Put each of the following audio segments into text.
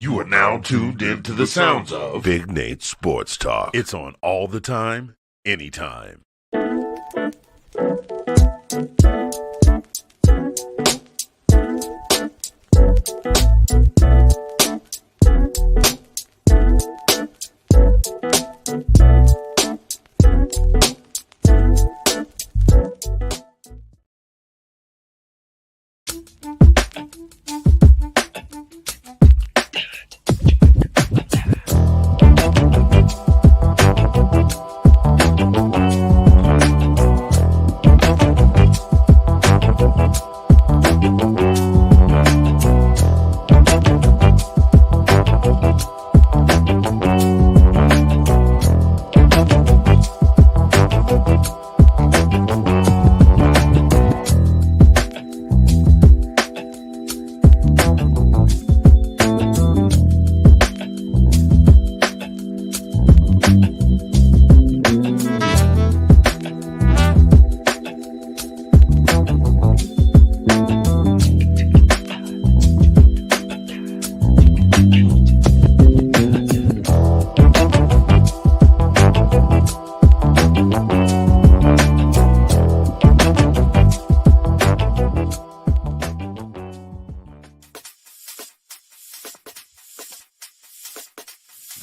You are now tuned into the sounds of Big Nate Sports Talk. It's on all the time, anytime.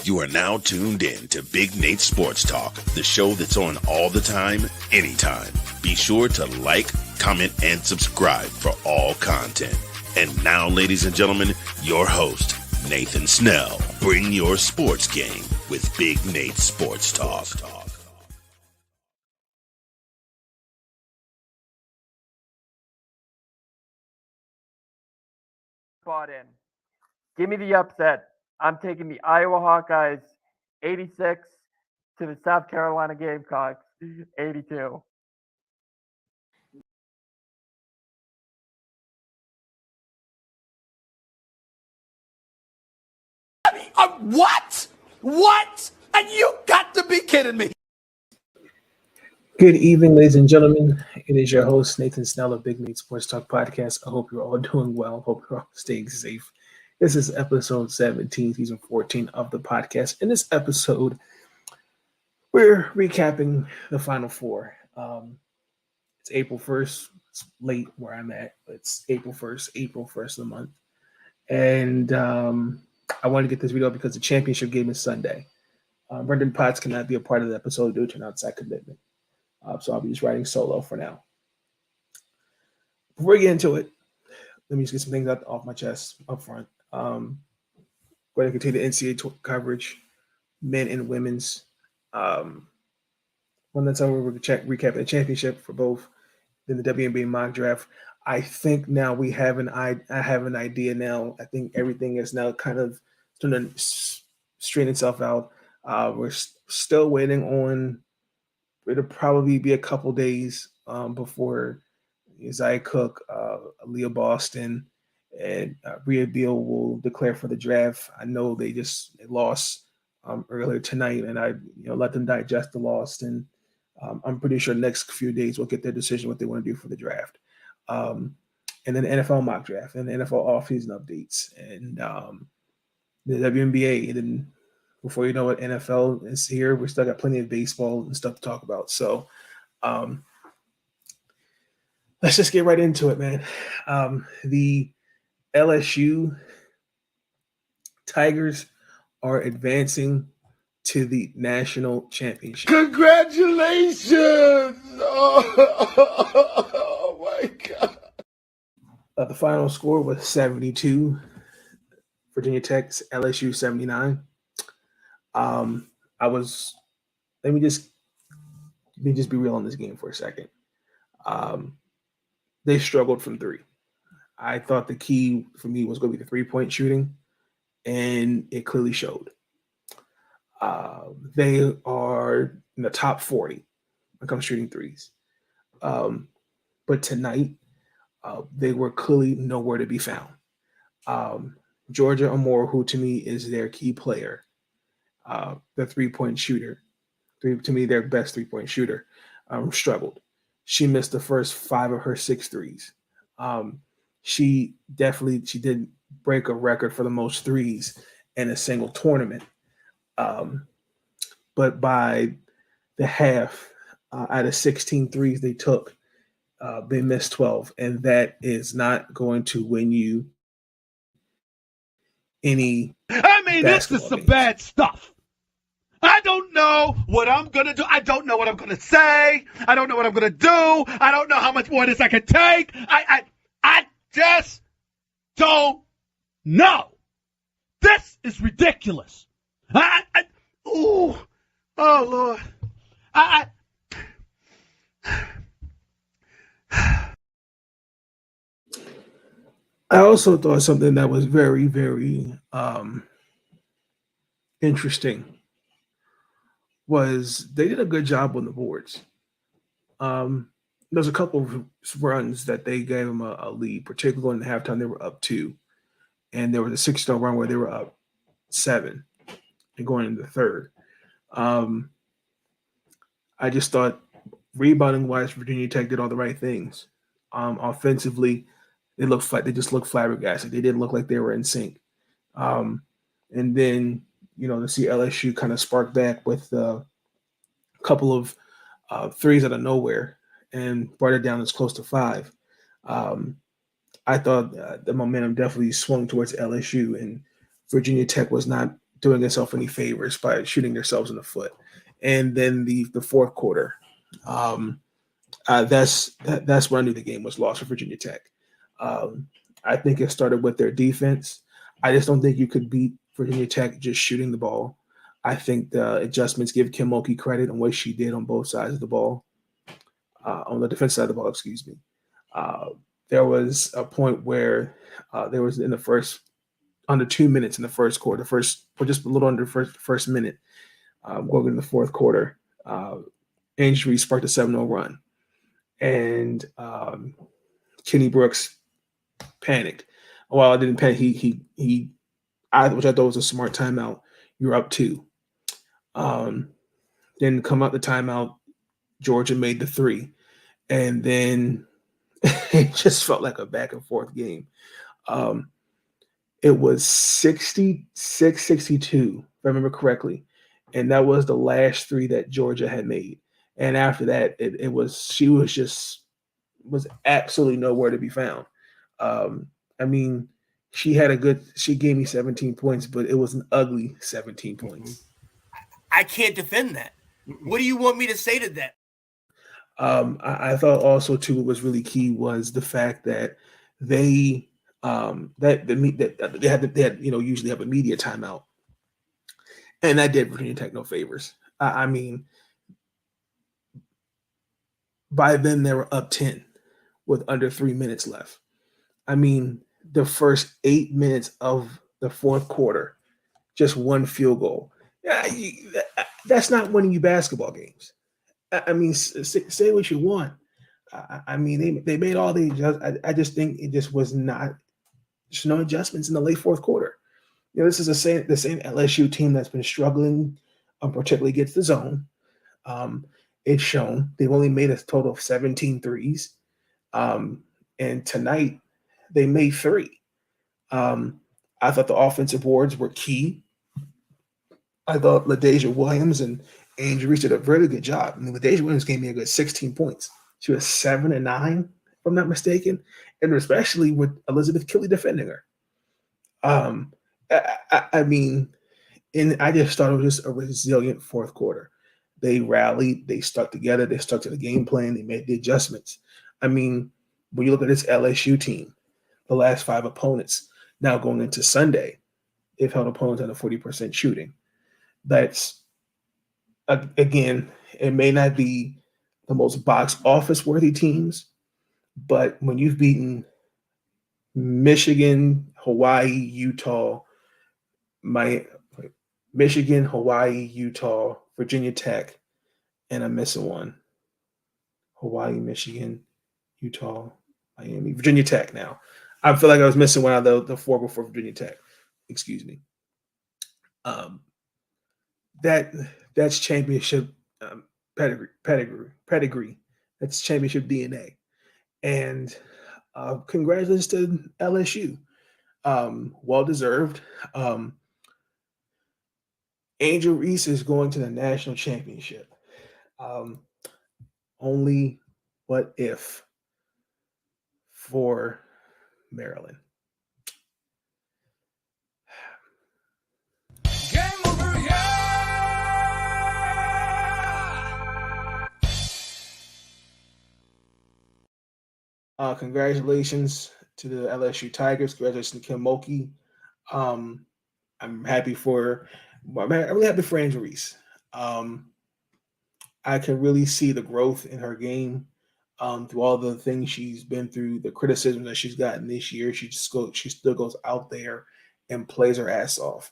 You are now tuned in to Big Nate Sports Talk, the show that's on all the time, anytime. Be sure to like, comment, and subscribe for all content. And now, ladies and gentlemen, your host, Nathan Snell. Bring your sports game with Big Nate Sports Talk. Bought in. Give me the upset. I'm taking the Iowa Hawkeyes 86 to the South Carolina Gamecocks 82. What? What? And you got to be kidding me. Good evening, ladies and gentlemen. It is your host, Nathan Snell of Big Nate Sports Talk Podcast. I hope you're all doing well. Hope you're all staying safe. This is episode 17, season 14 of the podcast. In this episode, we're recapping the Final Four. It's April 1st. It's late where I'm at, but it's April 1st of the month. And I wanted to get this video because the championship game is Sunday. Brendan Potts cannot be a part of the episode due to an outside commitment. So I'll be just writing solo for now. Before we get into it, let me just get some things off my chest up front. Going to continue the NCAA coverage, men and women's. When that's over, we're going to recap the championship for both. Then the WNBA mock draft. I think now I have an idea now. I think everything is now kind of starting to straighten itself out. We're still waiting on. It'll probably be a couple days before Isaiah Cook, Aaliyah Boston, and Rhea Beal will declare for the draft. I know they lost earlier tonight, and I let them digest the loss. And I'm pretty sure the next few days we'll get their decision what they want to do for the draft. And then the NFL mock draft and the NFL offseason updates and the WNBA. And then before you know it, NFL is here. We still got plenty of baseball and stuff to talk about. So let's just get right into it, man. The LSU Tigers are advancing to the national championship. Congratulations! Oh my God. The final score was 72. Virginia Tech's LSU 79. Let me just be real on this game for a second. They struggled from three. I thought the key for me was going to be the 3-point shooting, and it clearly showed. They are in the top 40 when it comes to shooting threes. But tonight, they were clearly nowhere to be found. Georgia Amore, who to me is their key player, the 3-point shooter, to me their best 3-point shooter, struggled. She missed the first 5 of her 6 threes. She did break a record for the most threes in a single tournament. But by the half, out of 16 threes they took, they missed 12. And that is not going to win you any I mean, this is basketball some games. bad stuff. I don't know what I'm going to do. I don't know what I'm going to say. I don't know what I'm going to do. I don't know how much more of this I can take. I just don't know. This is ridiculous. Oh, Lord. I also thought something that was very, very interesting was they did a good job on the boards. There's a couple of runs that they gave them a lead, particularly in the halftime. They were up 2, and there was a 6-0 run where they were up 7 and going into the third. I just thought rebounding wise, Virginia Tech did all the right things. Offensively, they just looked flabbergasted. They didn't look like they were in sync. And then, to see LSU kind of spark back with a couple of threes out of nowhere and brought it down as close to 5. I thought the momentum definitely swung towards LSU, and Virginia Tech was not doing itself any favors by shooting themselves in the foot. And then the fourth quarter, that's when I knew the game was lost for Virginia Tech. I think it started with their defense. I just don't think you could beat Virginia Tech just shooting the ball. I think the adjustments give Kim Mulkey credit on what she did on both sides of the ball, on the defense side of the ball, excuse me. There was a point where there was in the first, under 2 minutes in the first quarter, or just a little under the first minute, going into the fourth quarter, Ainge sparked a 7-0 run. And Kenny Brooks panicked. Well, I didn't panic. Which I thought was a smart timeout. You're up 2. Then come out the timeout, Georgia made the 3. And then it just felt like a back and forth game. It was 66-62, if I remember correctly. And that was the last 3 that Georgia had made. And after that, she was absolutely nowhere to be found. I mean, she gave me 17 points, but it was an ugly 17 points. I can't defend that. What do you want me to say to that? I thought also too what was really key was the fact that they had usually have a media timeout, and that did Virginia Tech no favors. I mean, by then they were up 10 with under 3 minutes left. I mean, the first 8 minutes of the fourth quarter, just one field goal. That's not winning you basketball games. I mean, say what you want. I mean, they made all the adjustments. I just think it just was not just no adjustments in the late fourth quarter. This is the same LSU team that's been struggling, particularly against the zone. It's shown they've only made a total of 17 threes. And tonight they made 3. I thought the offensive boards were key. I thought LaDasia Williams and Ainge Reese did a really good job. I mean, LaDasia Williams gave me a good 16 points. She was 7 and 9, if I'm not mistaken, and especially with Elizabeth Killey defending her. I mean, and I just thought it was just a resilient fourth quarter. They rallied, they stuck together, they stuck to the game plan, they made the adjustments. I mean, when you look at this LSU team, the last 5 opponents, now going into Sunday, they've held opponents under 40% shooting. That's, again, it may not be the most box office worthy teams, but when you've beaten Michigan, Hawaii, Utah, Michigan, Hawaii, Utah, Virginia Tech, and I'm missing one. Hawaii, Michigan, Utah, Miami, Virginia Tech now. I feel like I was missing one out of the 4 before Virginia Tech. Excuse me. That's championship pedigree. That's championship DNA. And congratulations to LSU. Well deserved. Angel Reese is going to the national championship. Only what if for Maryland. Game over, yeah! Congratulations to the LSU Tigers. Congratulations to Kim Mulkey. I'm really happy for Angel Reese. I can really see the growth in her game through all the things she's been through, the criticism that she's gotten this year. She still goes out there and plays her ass off.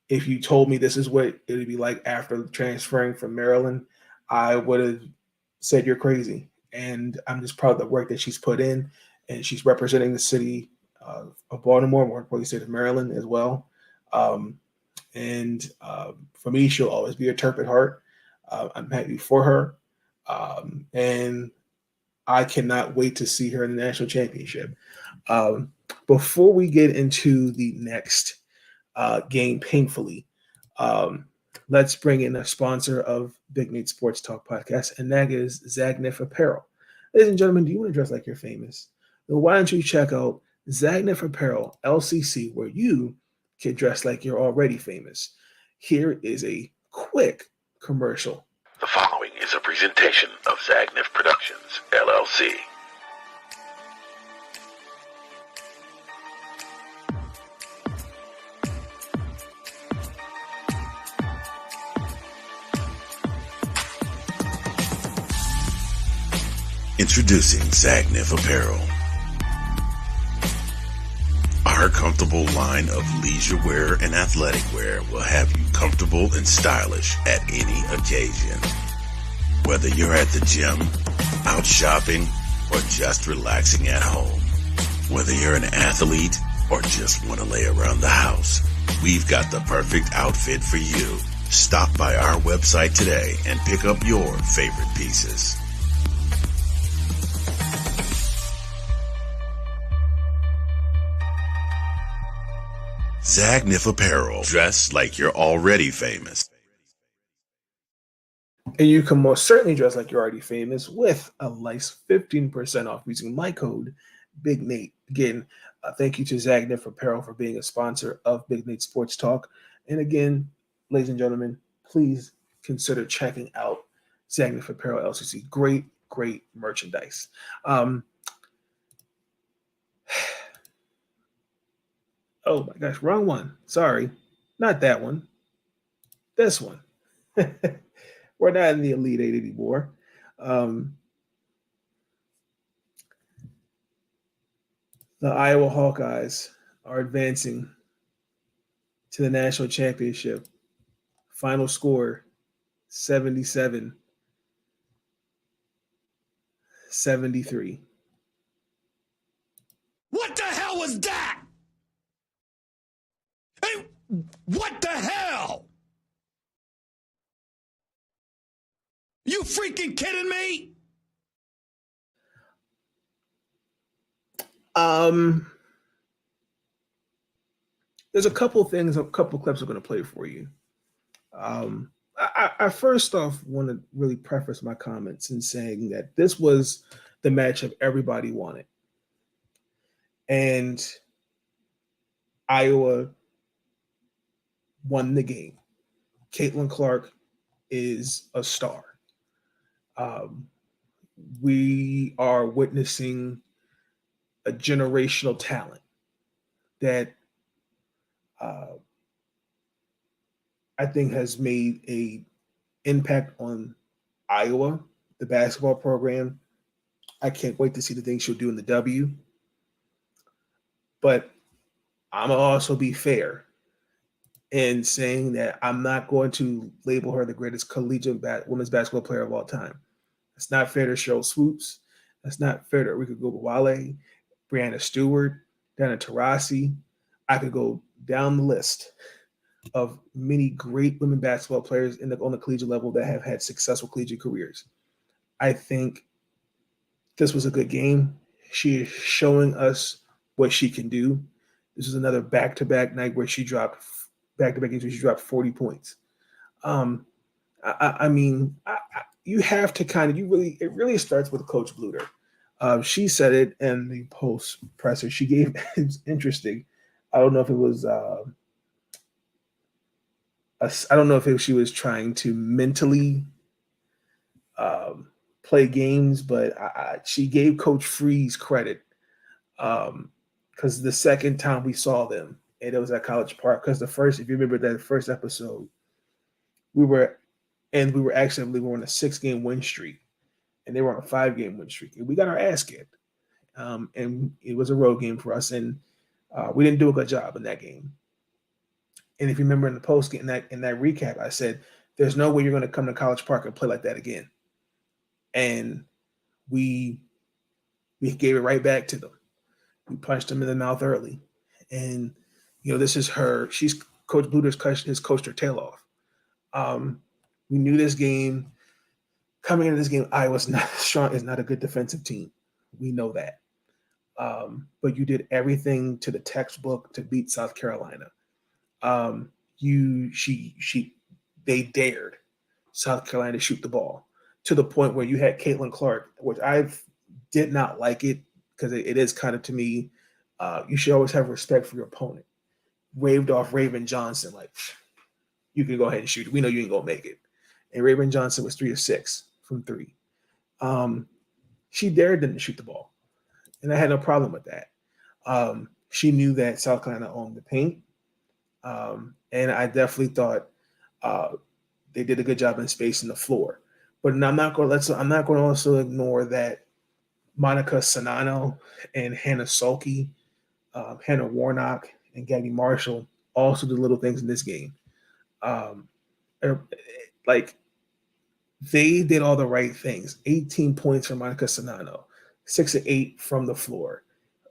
If you told me this is what it would be like after transferring from Maryland, I would have said you're crazy. And I'm just proud of the work that she's put in, and she's representing the city of Baltimore, more importantly, the state of Maryland as well. For me, she'll always be a Terp at heart. I'm happy for her. And I cannot wait to see her in the national championship. Before we get into the next game, painfully, let's bring in a sponsor of Big Nate Sports Talk podcast, and that is Zagnif Apparel. Ladies and gentlemen, do you want to dress like you're famous? Then why don't you check out Zagnif Apparel LCC, where you can dress like you're already famous. Here is a quick commercial. The following is a presentation of Zagnif Productions, LLC. Introducing Zagnif Apparel. Our comfortable line of leisure wear and athletic wear will have you comfortable and stylish at any occasion. Whether you're at the gym, out shopping, or just relaxing at home. Whether you're an athlete or just want to lay around the house, we've got the perfect outfit for you. Stop by our website today and pick up your favorite pieces. Zagnif Apparel. Dress like you're already famous. And you can most certainly dress like you're already famous with a nice 15% off using my code Big Nate. Again, thank you to Zagnif Apparel for being a sponsor of Big Nate Sports Talk. And again, ladies and gentlemen, please consider checking out Zagnif Apparel LCC. Great, great merchandise. Oh my gosh, wrong one. Sorry. Not that one. This one. We're not in the Elite Eight anymore. The Iowa Hawkeyes are advancing to the national championship. Final score 77-73. What the hell was that? Hey, what the hell? You freaking kidding me? There's a couple clips I'm going to play for you. I first off want to really preface my comments in saying that this was the matchup everybody wanted. And Iowa won the game. Caitlin Clark is a star. We are witnessing a generational talent that I think has made an impact on Iowa, the basketball program. I can't wait to see the things she'll do in the W. But I'm going to also be fair in saying that I'm not going to label her the greatest collegiate women's basketball player of all time. It's not fair to Cheryl Swoops. That's not fair to Rika Gobawale, Brianna Stewart, Dana Taurasi. I could go down the list of many great women basketball players on the collegiate level that have had successful collegiate careers. I think this was a good game. She is showing us what she can do. This is another back-to-back night where she dropped back-to-back games where she dropped 40 points. I mean, you have to kind of it really starts with Coach Bluter. She said it in the post presser. She gave it's interesting. I don't know if it was I don't know if she was trying to mentally play games, but she gave Coach Freeze credit because the second time we saw them, and it was at College Park. Because the first, if you remember that first episode, we were on a 6-game win streak, and they were on a 5-game win streak, and we got our ass kicked. And it was a road game for us, and we didn't do a good job in that game. And if you remember in the post game, in that recap, I said, "There's no way you're going to come to College Park and play like that again." And we gave it right back to them. We punched them in the mouth early, and this is her. She's Coach Bluter's coached her tail off. We knew this game coming into this game. Iowa's not strong. Is not a good defensive team. We know that. But you did everything to the textbook to beat South Carolina. They dared South Carolina to shoot the ball to the point where you had Caitlin Clark, which I did not like it because it is kind of, to me, you should always have respect for your opponent. Waved off Raven Johnson like, you can go ahead and shoot it. We know you ain't gonna make it. And Raven Johnson was 3 of 6 from 3. She dared them to shoot the ball, and I had no problem with that. She knew that South Carolina owned the paint. And I definitely thought they did a good job in spacing the floor. But I'm not going to also ignore that Monica Sanano and Hannah Sulky, Hannah Warnock, and Gabby Marshall also did little things in this game. They did all the right things. 18 points from Monica Sanano, 6 of 8 from the floor,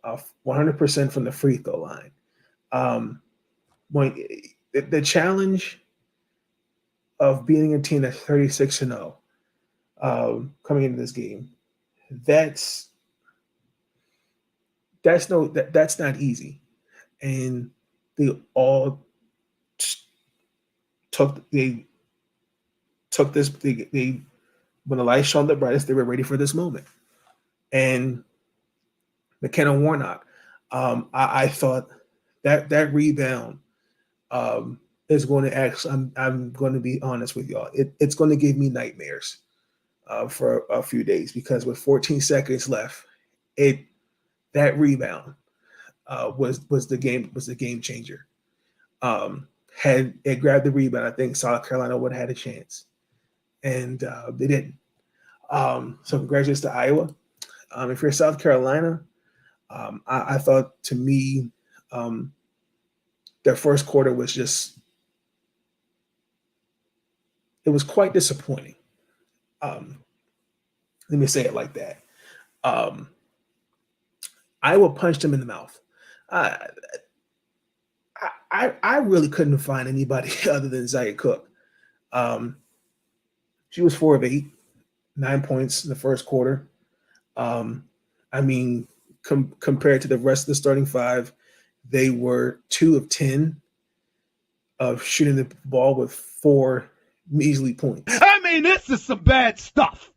100% from the free throw line. The challenge of beating a team that's 36-0 coming into this game, that's not easy. And they all took this. When the light shone the brightest, they were ready for this moment. And McKenna Warnock, I thought that rebound is going to actually, I'm going to be honest with y'all, it's going to give me nightmares for a few days, because with 14 seconds left, that rebound was the game changer. Had it grabbed the rebound, I think South Carolina would have had a chance, and they didn't. So congratulations to Iowa. If you're South Carolina, I thought, to me, their first quarter was just, it was quite disappointing. Let me say it like that. Iowa punched him in the mouth. I really couldn't find anybody other than Zaya Cook. She was 4 of 8, 9 points in the first quarter. I mean, compared to the rest of the starting 5, they were 2 of 10 of shooting the ball with 4 measly points. I mean, this is some bad stuff.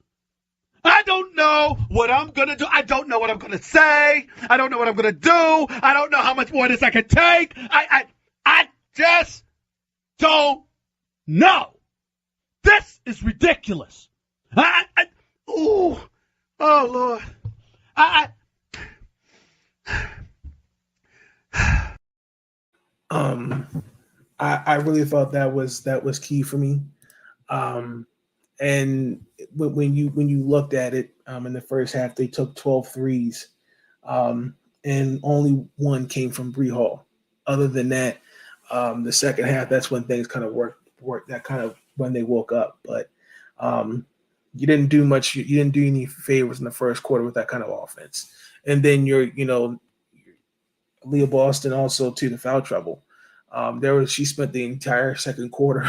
I don't know what I'm going to do. I don't know what I'm going to say. I don't know what I'm going to do. I don't know how much more of this I can take. I just don't know. This is ridiculous. Oh, Lord. I really thought that was key for me. And when you looked at it, in the first half, they took 12 threes, and only one came from Bree Hall. Other than that, the second half, that's when things kind of worked. That kind of when they woke up. But you didn't do much. You didn't do any favors in the first quarter with that kind of offense. And then Leah Boston also to the foul trouble. She spent the entire second quarter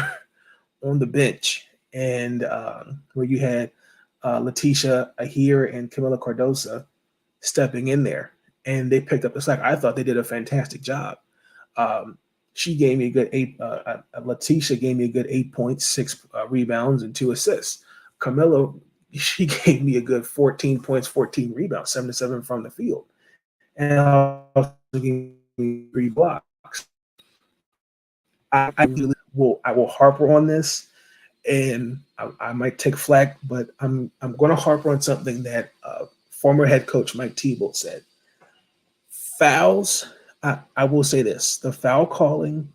on the bench, and where you had Letitia Ahir and Camila Cardosa stepping in there, and they picked up the slack. I thought they did a fantastic job. She gave me a good Letitia gave me a good 8 points, 6 rebounds, and 2 assists. Camilla, she gave me a good 14 points, 14 rebounds, 7 to 7 from the field, and also gave me 3 blocks. I will harp on this, and I might take flack, but I'm going to harp on something that former head coach Mike Tebow said. Fouls. I will say this: the foul calling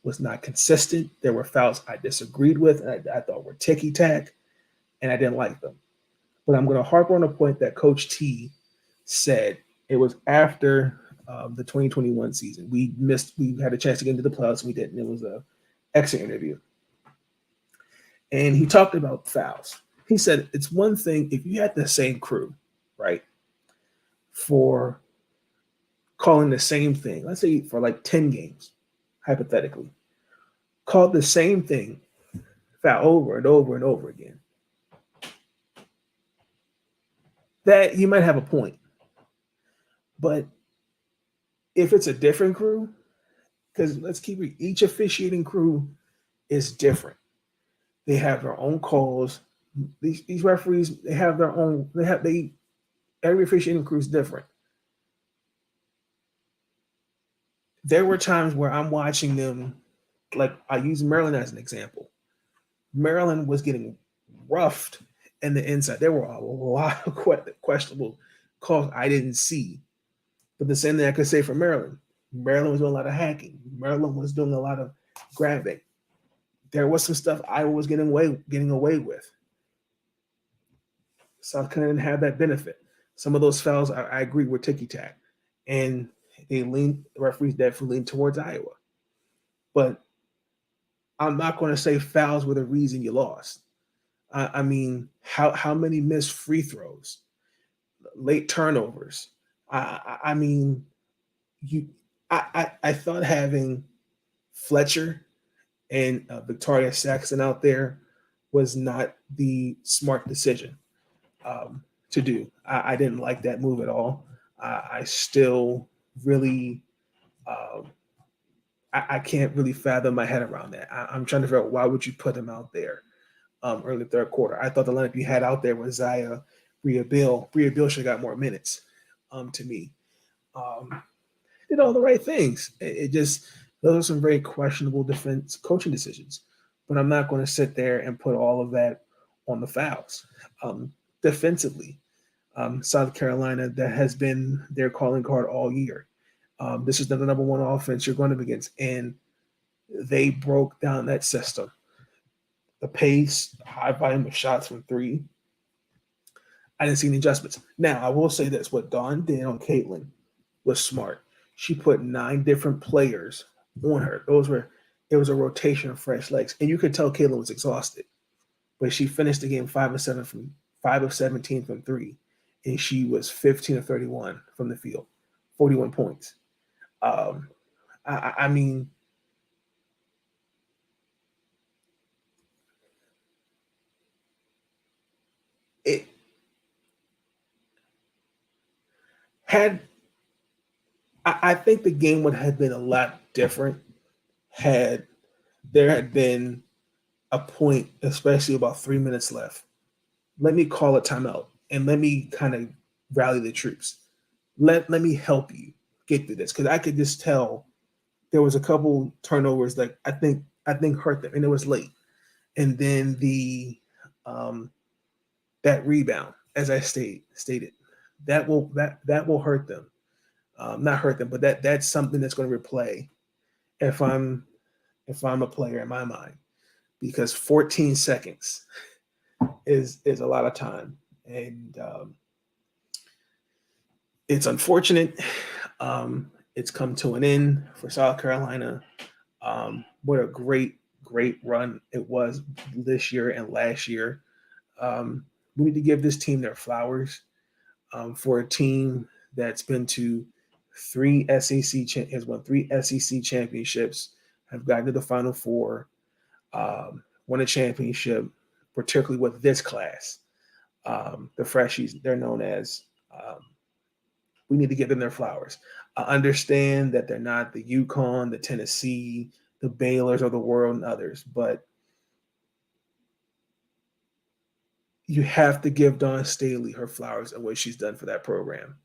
was not consistent. There were fouls I disagreed with, and I thought were ticky-tack, and I didn't like them. But I'm going to harp on a point that Coach T said. It was after the 2021 season. We had a chance to get into the playoffs, and we didn't. It was a exit interview. And he talked about fouls. He said it's one thing if you had the same crew, right, for calling the same thing, let's say for like 10 games, hypothetically, called the same thing, foul over and over and over again, that you might have a point. But if it's a different crew, because let's keep it, each officiating crew is different. They have their own calls. These referees, they have their own, every officiating crew is different. There were times where I'm watching them, like I use Maryland as an example. Maryland was getting roughed in the inside. There were a lot of questionable calls I didn't see. But the same thing I could say for Maryland. Maryland was doing a lot of hacking. Maryland was doing a lot of grabbing. There was some stuff Iowa was getting away with. South Carolina didn't have that benefit. Some of those fouls, I agree, were ticky-tack. And the referees definitely leaned towards Iowa. But I'm not going to say fouls were the reason you lost. I mean, how many missed free throws, late turnovers? I mean, I thought having Fletcher and Victoria Saxon out there was not the smart decision to do. I didn't like that move at all. I still really, I can't really fathom my head around that. I'm trying to figure out why would you put him out there early third quarter. I thought the lineup you had out there was Zaya, Bria Bill. Bria Bill should have got more minutes to me. Did all the right things. It just, those are some very questionable defense coaching decisions. But I'm not going to sit there and put all of that on the fouls. Defensively, South Carolina, that has been their calling card all year. This is the number one offense you're going up against, and they broke down that system. The pace, high volume of shots from three. I didn't see any adjustments. Now, I will say this. What Dawn did on Caitlin was smart. She put 9 different players on her. It was a rotation of fresh legs. And you could tell Caitlin was exhausted. But she finished the game 5 of 17 from three. And she was 15 of 31 from the field, 41 points. I mean, it had, I think the game would have been a lot different had there had been a point, especially about 3 minutes left. Let me call a timeout and let me kind of rally the troops. Let me help you get through this, because I could just tell there was a couple turnovers that I think hurt them, and it was late. And then the that rebound, as I stated, that will hurt them. Not hurt them, but that's something that's going to replay if I'm a player in my mind, because 14 seconds is a lot of time, and it's unfortunate. It's come to an end for South Carolina. What a great run it was this year and last year. We need to give this team their flowers for a team that's been to has won 3 SEC championships, have gotten to the Final Four, won a championship, particularly with this class. The freshies, they're known as we need to give them their flowers. I understand that they're not the UConn, the Tennessee, the Baylors of the world and others, but you have to give Dawn Staley her flowers and what she's done for that program.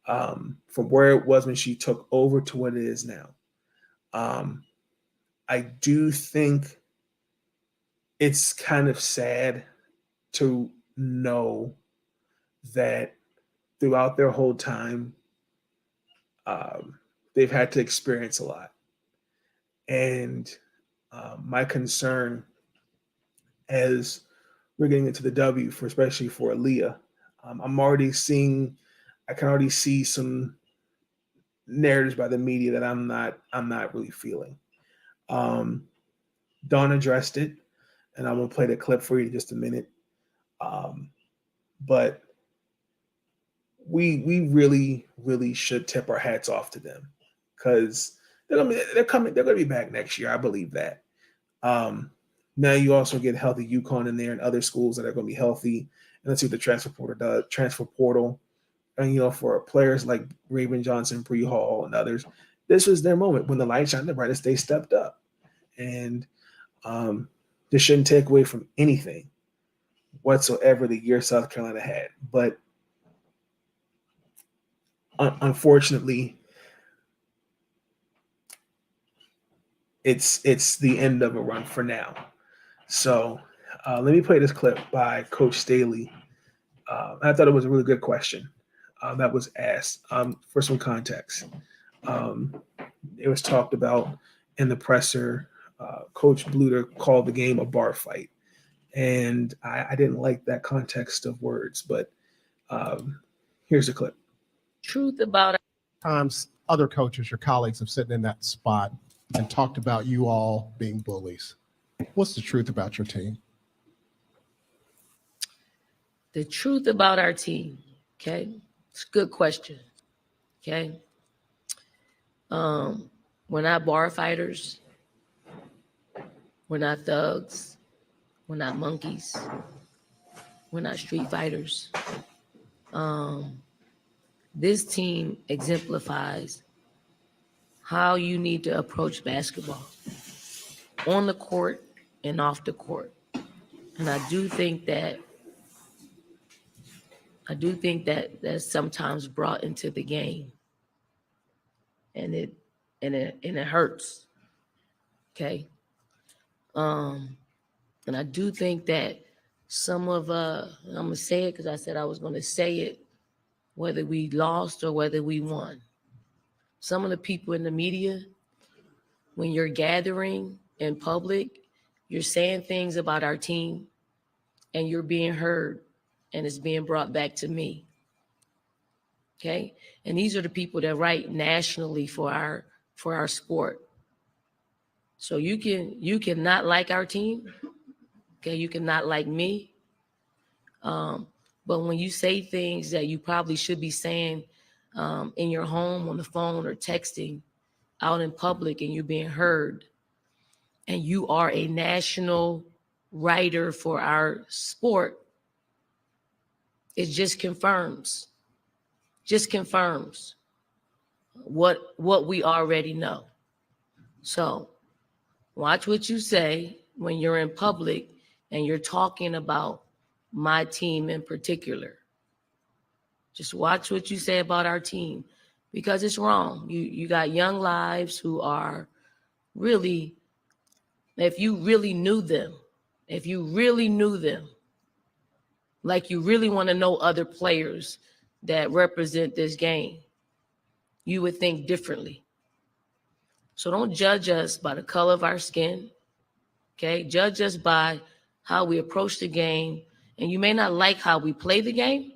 From where it was when she took over to what it is now. I do think it's kind of sad to know that throughout their whole time, they've had to experience a lot. And my concern as we're getting into the W, for especially for Aaliyah, I can already see some narratives by the media that I'm not really feeling. Dawn addressed it, and I'm gonna play the clip for you in just a minute. But we really should tip our hats off to them, because they're gonna be back next year. I believe that. Now you also get healthy UConn in there and other schools that are going to be healthy. And let's see what the transfer portal. And, for players like Raven Johnson, Bree Hall, and others, this was their moment. When the light shined the brightest, they stepped up. And this shouldn't take away from anything whatsoever the year South Carolina had. But unfortunately, it's the end of a run for now. So let me play this clip by Coach Staley. I thought it was a really good question that was asked. For some context, it was talked about in the presser. Coach Bluter called the game a bar fight. And I didn't like that context of words, but here's the clip. Truth about Times other coaches, your colleagues, have sat in that spot and talked about you all being bullies. What's the truth about your team? the truth about our team. Okay, it's a good question. Okay, we're not bar fighters. We're not thugs. We're not monkeys. We're not street fighters. This team exemplifies how you need to approach basketball on the court and off the court. And I do think that that's sometimes brought into the game. And it hurts. Okay. And I do think that some of I'm gonna say it because I said I was gonna say it, whether we lost or whether we won. Some of the people in the media, when you're gathering in public, you're saying things about our team and you're being heard and it's being brought back to me. Okay. And these are the people that write nationally for our sport. So you can not like our team. Okay. You can not like me. But when you say things that you probably should be saying in your home, on the phone, or texting out in public, and you're being heard, and you are a national writer for our sport, it just confirms what we already know. So watch what you say when you're in public and you're talking about my team in particular. Just watch what you say about our team, because it's wrong. You got young lives who are really, if you really knew them, like you really want to know other players that represent this game, you would think differently. So don't judge us by the color of our skin. Okay? Judge us by how we approach the game. And you may not like how we play the game,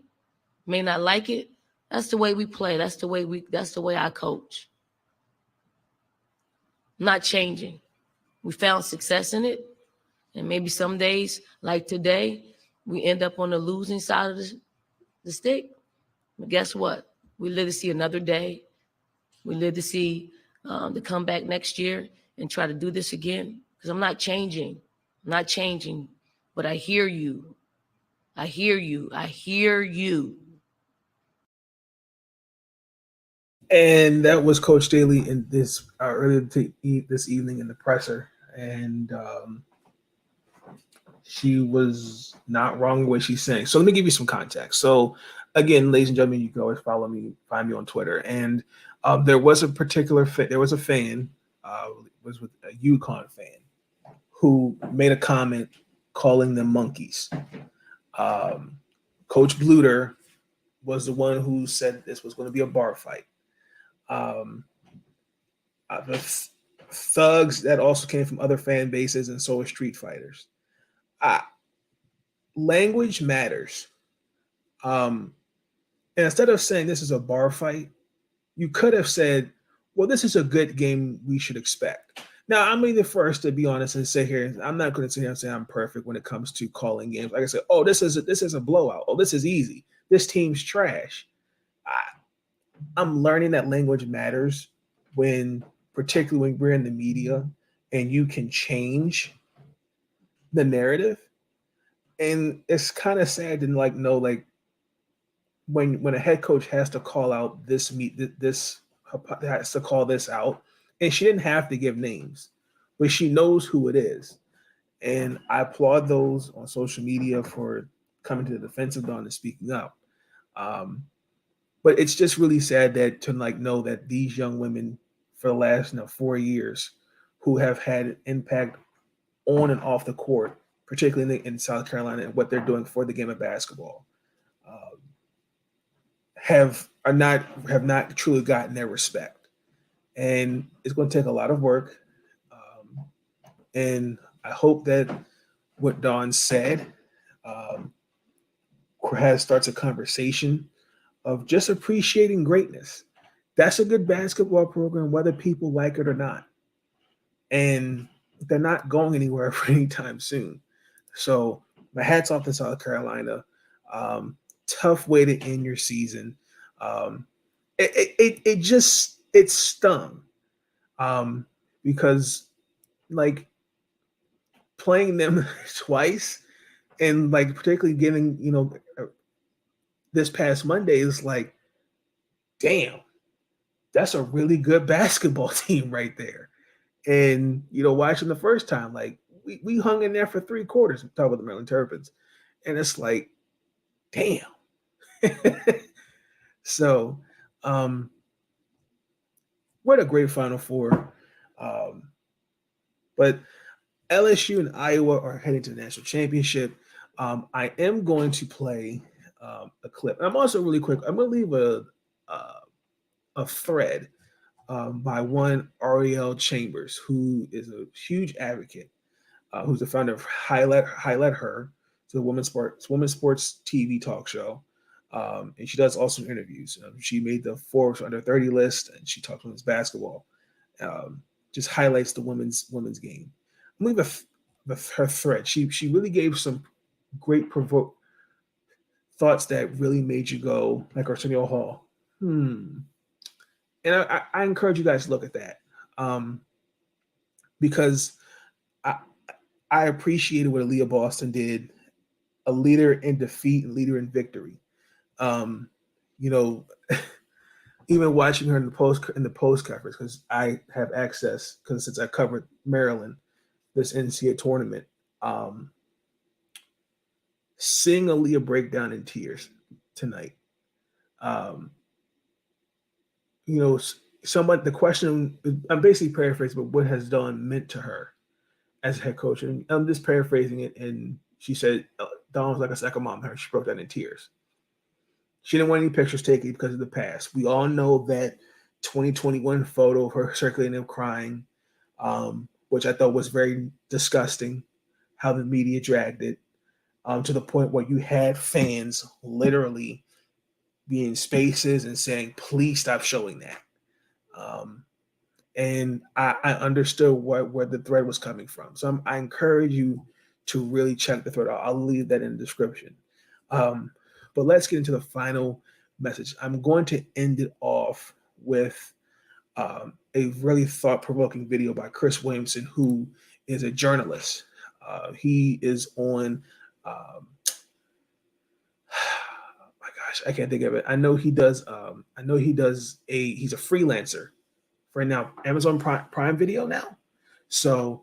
may not like it. That's the way we play. That's the way I coach. I'm not changing. We found success in it. And maybe some days, like today, we end up on the losing side of the stick. But guess what? We live to see another day. We live to see to come back next year and try to do this again. Because I'm not changing. But I hear you. I hear you. And that was Coach Daly in this earlier this evening in the presser, and she was not wrong what she's saying. So let me give you some context. So again, ladies and gentlemen, you can always find me on Twitter. And there was a particular there was a fan, was with a UConn fan, who made a comment calling them monkeys. Coach Bluter was the one who said this was going to be a bar fight. The thugs that also came from other fan bases, and so are street fighters. Language matters. And instead of saying this is a bar fight, you could have said, well, this is a good game we should expect. Now, I'm the first to be honest and say here, I'm not going to sit here and say I'm perfect when it comes to calling games. Like I said, oh, this is a blowout. Oh, this is easy. This team's trash. I'm learning that language matters particularly when we're in the media and you can change the narrative. And it's kind of sad to know when a head coach has to call out this has to call this out, and she didn't have to give names, but she knows who it is. And I applaud those on social media for coming to the defense of Dawn and speaking up. But it's just really sad that to know that these young women for the last 4 years who have had an impact on and off the court, particularly in South Carolina, and what they're doing for the game of basketball, have not truly gotten their respect. And it's going to take a lot of work. And I hope that what Dawn said starts a conversation of just appreciating greatness. That's a good basketball program, whether people like it or not. And they're not going anywhere for any time soon. So my hat's off to South Carolina. Tough way to end your season. It stung because playing them twice and particularly getting this past Monday is damn, that's a really good basketball team right there. And watching the first time, we hung in there for 3 quarters. Talk about the Maryland Terrapins, and it's damn. So, what a great Final Four. But LSU and Iowa are heading to the national championship. I am going to play a clip. And I'm also really quick. I'm going to leave a thread by one Ariel Chambers, who is a huge advocate, who's the founder of Highlight Her. It's a women's sports TV talk show. And she does awesome interviews. She made the Forbes under 30 list, and she talks women's basketball. Just highlights the women's game. I'm leaving her thread. She really gave some great thoughts that really made you go, like Arsenio Hall. And I encourage you guys to look at that, because I appreciated what Aaliyah Boston did, a leader in defeat, a leader in victory. Even watching her in the post coverage, because I have access, because since I covered Maryland, this NCAA tournament, seeing Aaliyah break down in tears tonight. The question, I'm basically paraphrasing, but what has Dawn meant to her as head coach? And I'm just paraphrasing it. And she said, Dawn was like a second mom to her. She broke down in tears. She didn't want any pictures taken because of the past. We all know that 2021 photo of her circulating and crying, which I thought was very disgusting, how the media dragged it to the point where you had fans literally be in spaces and saying, please stop showing that. And I understood where the thread was coming from. So I encourage you to really check the thread. I'll leave that in the description. But let's get into the final message. I'm going to end it off with a really thought-provoking video by Chris Williamson, who is a journalist. He is on, gosh, I can't think of it. I know he does. He's a freelancer right now, Amazon Prime Video now. So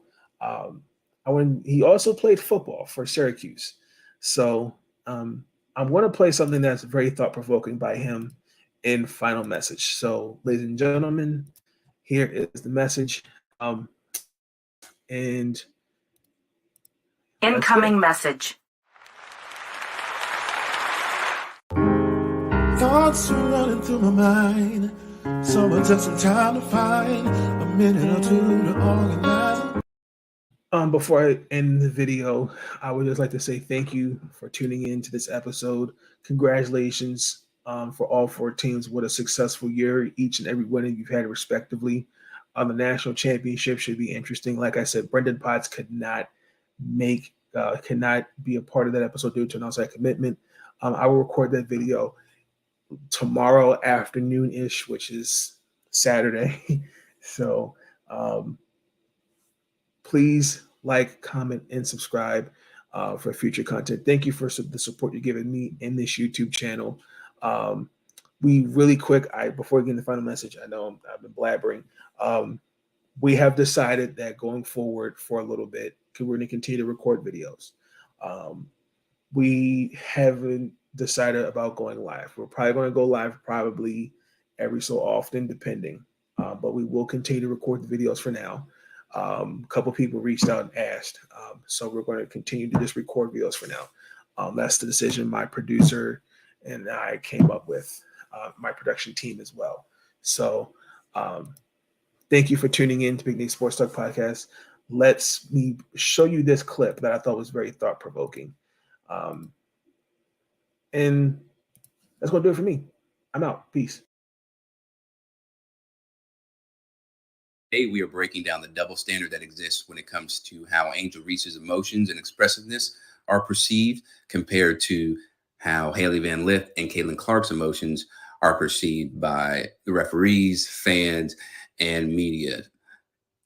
he also played football for Syracuse. So I'm going to play something that's very thought provoking by him in Final Message. So, ladies and gentlemen, here is the message. And incoming message. Thoughts are running through my mind. Someone took some time to find a minute or two to organize. Before I end the video, I would just like to say thank you for tuning in to this episode. Congratulations for all 4 teams. What a successful year each and every one of you've had respectively. The national championship should be interesting. Like I said, Brendan Potts could not be a part of that episode due to an outside commitment. I will record that video tomorrow afternoon-ish, which is Saturday. So please like, comment, and subscribe for future content. Thank you for the support you're giving me in this YouTube channel. We really quick, before we get in the final message, I know I've been blabbering. We have decided that going forward for a little bit, we're going to continue to record videos. We haven't decided about going live. We're probably going to go live probably every so often, depending. But we will continue to record the videos for now. A couple people reached out and asked. So we're going to continue to just record videos for now. That's the decision my producer and I came up with, my production team as well. So thank you for tuning in to Big Nate Sports Talk Podcast. Let me show you this clip that I thought was very thought-provoking. And that's going to do it for me. I'm out. Peace. Today, we are breaking down the double standard that exists when it comes to how Angel Reese's emotions and expressiveness are perceived compared to how Hailey Van Lith and Caitlin Clark's emotions are perceived by the referees, fans, and media.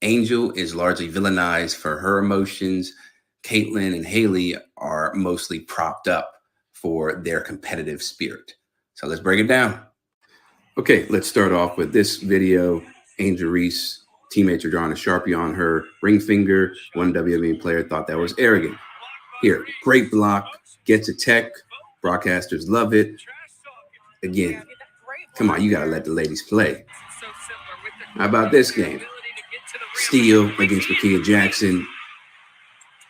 Angel is largely villainized for her emotions. Caitlin and Hailey are mostly propped up for their competitive spirit. So let's break it down. Okay, let's start off with this video. Angel Reese, teammates are drawing a Sharpie on her ring finger. One WWE player thought that was arrogant. Here, great block, gets a tech. Broadcasters love it. Again, come on, you got to let the ladies play. How about this game? Steele against Makia Jackson.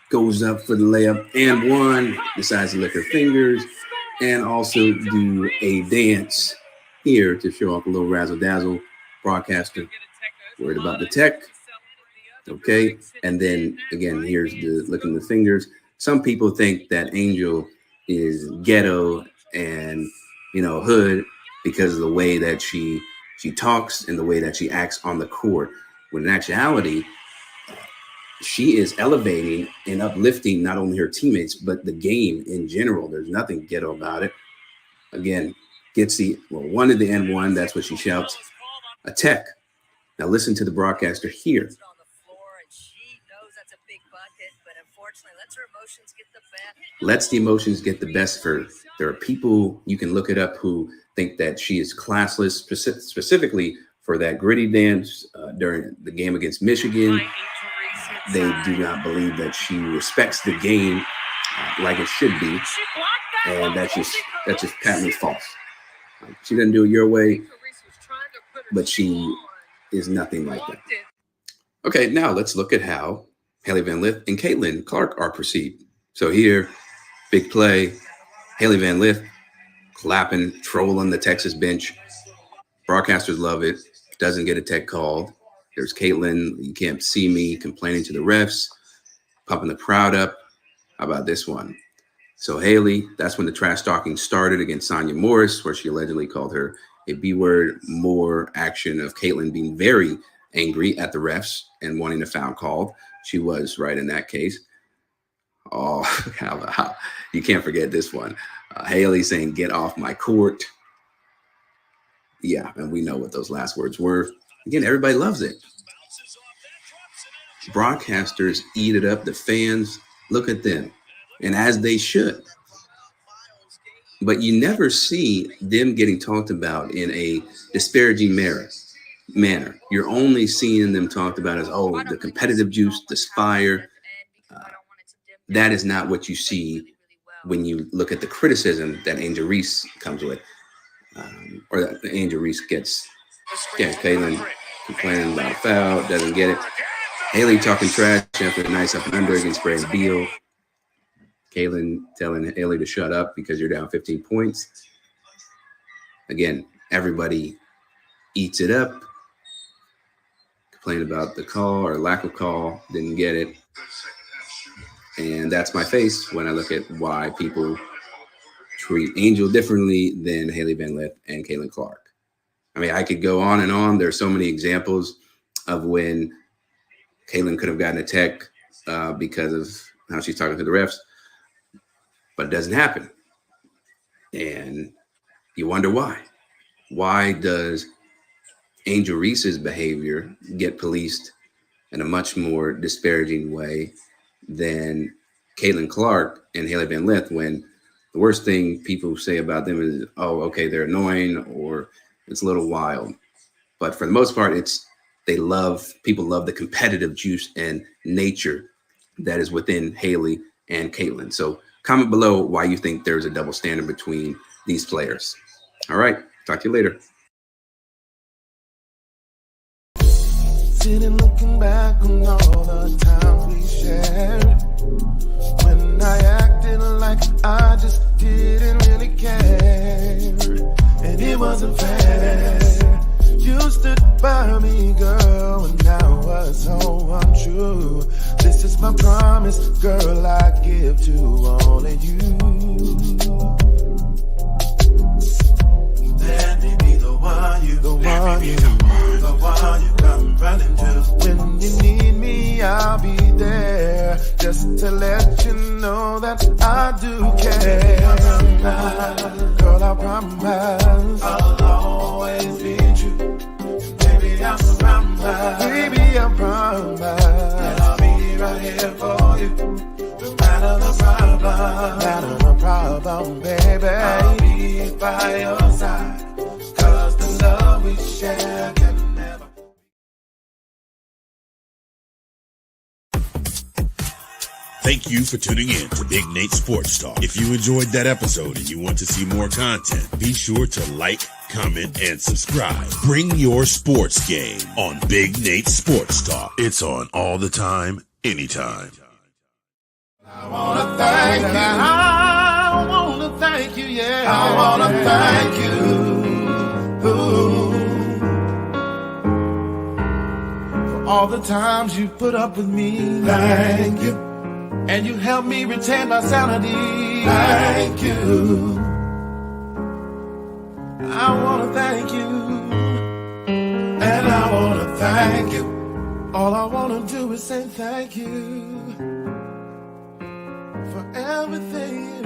Goes up for the layup and one. Decides to lick her fingers and also do a dance here to show off a little razzle dazzle. Broadcaster worried about the tech. Okay. And then again, here's the licking the fingers. Some people think that Angel is ghetto and, hood because of the way that she talks and the way that she acts on the court. When in actuality, she is elevating and uplifting not only her teammates, but the game in general. There's nothing ghetto about it. Again, gets one of the N1, that's what she shouts, a tech. Now listen to the broadcaster here. Lets the emotions get the best for her. There are people, you can look it up, who think that she is classless, specifically for that gritty dance during the game against Michigan. They do not believe that she respects the game like it should be, and that's just patently false. She doesn't do it your way, but she is nothing like that. Okay, now let's look at how Hailey Van Lith and Caitlin Clark are perceived. So here, big play, Hailey Van Lith clapping, trolling the Texas bench. Broadcasters love it. Doesn't get a tech called. There's Caitlin, you can't see me, complaining to the refs, pumping the crowd up. How about this one? So Hailey, that's when the trash talking started against Sonya Morris, where she allegedly called her a B-word. More action of Caitlin being very angry at the refs and wanting a foul called. She was right in that case. Oh, how you can't forget this one. Hailey saying, "Get off my court." Yeah, and we know what those last words were. Again, everybody loves it. Broadcasters eat it up. The fans, look at them. And as they should. but you never see them getting talked about in a disparaging manner. You're only seeing them talked about as, oh, the competitive juice, this fire. That is not what you see when you look at the criticism that Angel Reese comes with, or that Angel Reese gets. Yeah, Kaylin complaining about a foul, doesn't get it. Haley talking trash after a nice up and under against Brad Beal. Kaylin telling Haley to shut up because you're down 15 points. Again, everybody eats it up. Complain about the call or lack of call, didn't get it. And that's my face when I look at why people treat Angel differently than Haley Van Lith and Caitlin Clark. I mean, I could go on and on. There's so many examples of when Caitlin could have gotten a tech because of how she's talking to the refs, but it doesn't happen. And you wonder why. Why does Angel Reese's behavior get policed in a much more disparaging way than Caitlin Clark and Haley Van Lith, when the worst thing people say about them is, oh, okay, they're annoying or it's a little wild. But for the most part, people love the competitive juice and nature that is within Haley and Caitlin. So comment below why you think there's a double standard between these players. All right, talk to you later. Sitting looking back on all the times we shared, when I acted like I just didn't really care, and it wasn't fair. You stood by me, girl, and now was so untrue. This is my promise, girl, I give to only you. Let me be the one you come running to. When you need me, I'll be there, just to let you know that I do care. Girl, I promise I'll always be true. Baby, I promise that I'll be right here for you, no matter the problem, baby. I'll be by your side, 'cause the love we share can never. Thank you for tuning in to Big Nate Sports Talk. If you enjoyed that episode and you want to see more content, be sure to like, comment, and subscribe. Bring your sports game on Big Nate Sports Talk. It's on all the time, anytime. I wanna thank you. I wanna thank you, yeah. I wanna thank you. Ooh. For all the times you put up with me. Thank you. And you helped me retain my sanity. Thank you. I wanna thank you. And I wanna thank you. All I wanna do is say thank you for everything.